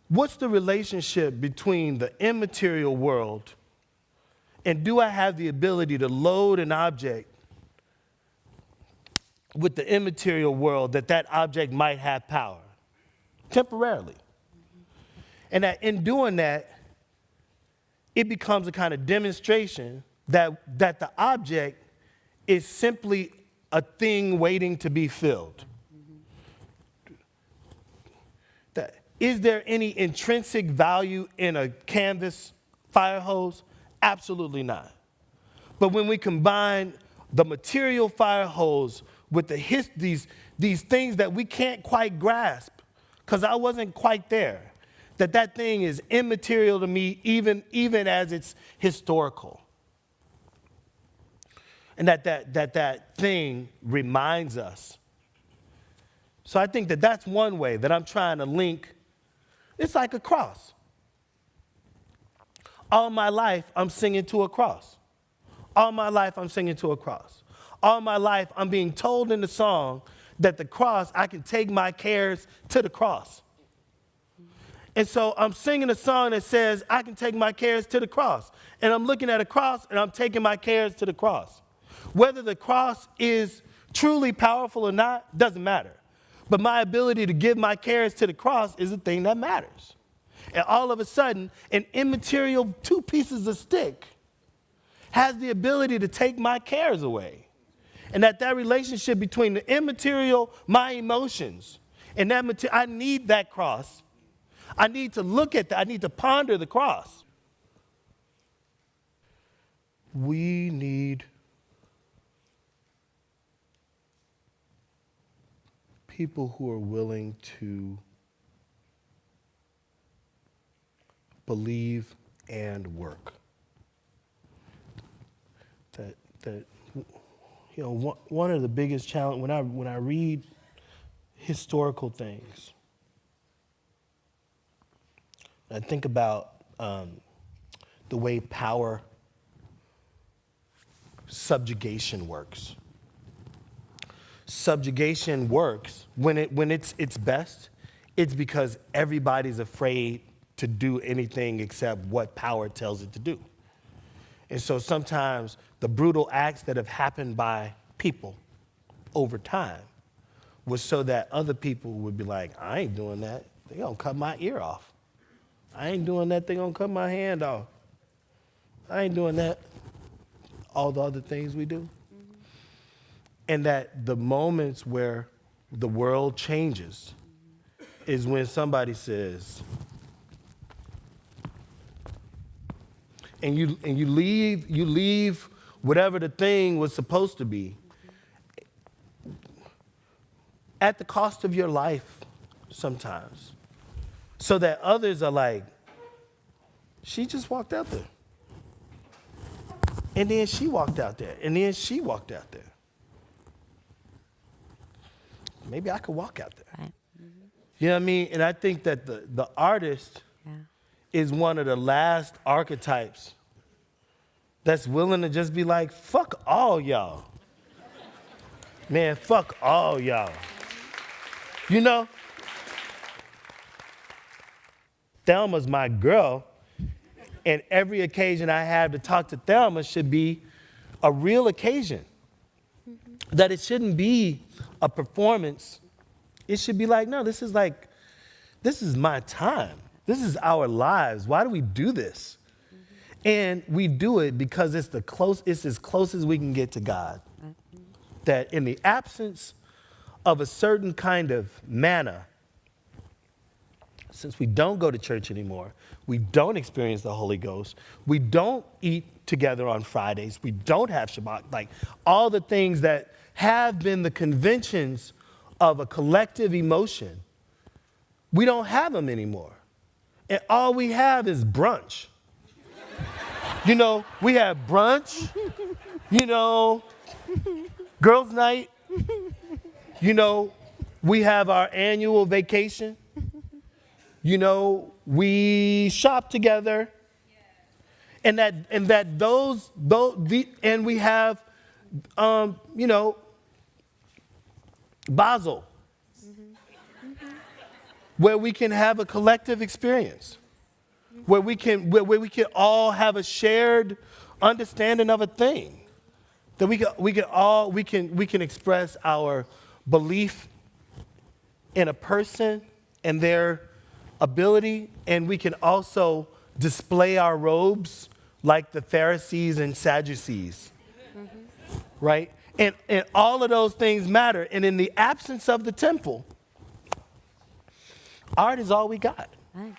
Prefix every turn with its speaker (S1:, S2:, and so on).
S1: what's the relationship between the immaterial world and do I have the ability to load an object with the immaterial world that object might have power temporarily? And that in doing that, it becomes a kind of demonstration that the object is simply a thing waiting to be filled. Is there any intrinsic value in a canvas fire hose? Absolutely not. But when we combine the material fire hose with these things that we can't quite grasp, because I wasn't quite there, that thing is immaterial to me even as it's historical. And that thing reminds us. So I think that's one way that I'm trying to link. It's like a cross. All my life, I'm singing to a cross. All my life, I'm singing to a cross. All my life, I'm being told in the song that the cross, I can take my cares to the cross. And so I'm singing a song that says, I can take my cares to the cross. And I'm looking at a cross, and I'm taking my cares to the cross. Whether the cross is truly powerful or not, doesn't matter. But my ability to give my cares to the cross is the thing that matters. And all of a sudden, an immaterial 2 pieces of stick has the ability to take my cares away. And that relationship between the immaterial, my emotions, and that I need that cross. I need to look at that. I need to ponder the cross. We need people who are willing to believe and work. That you know, one of the biggest challenges when I read historical things, I think about the way power subjugation works. Subjugation works when it's its best. It's because everybody's afraid to do anything except what power tells it to do. And so sometimes the brutal acts that have happened by people over time was so that other people would be like, I ain't doing that. They gonna cut my ear off. I ain't doing that. They gonna cut my hand off. I ain't doing that. All the other things we do. And that the moments where the world changes is when somebody says, and you leave whatever the thing was supposed to be at the cost of your life sometimes, so that others are like, she just walked out there. And then she walked out there. And then she walked out there. Maybe I could walk out there. Right. Mm-hmm. You know what I mean? And I think that the artist is one of the last archetypes that's willing to just be like, fuck all y'all. Man, fuck all y'all. You know? Thelma's my girl, and every occasion I have to talk to Thelma should be a real occasion. Mm-hmm. That it shouldn't be a performance. It should be like, no, this is my time. This is our lives. Why do we do this? Mm-hmm. And we do it because it's as close as we can get to God. Mm-hmm. That in the absence of a certain kind of manna, since we don't go to church anymore, we don't experience the Holy Ghost, we don't eat together on Fridays, we don't have Shabbat, like all the things that have been the conventions of a collective emotion, we don't have them anymore. And all we have is brunch. You know, we have brunch, you know, girls' night, you know, we have our annual vacation, you know, we shop together, and we have, you know, Basel. Mm-hmm. Mm-hmm. where we can have a collective experience, where we can all have a shared understanding of a thing, that we can express our belief in a person and their ability, and we can also display our robes like the Pharisees and Sadducees, right? And all of those things matter. And in the absence of the temple, art is all we got.
S2: Right.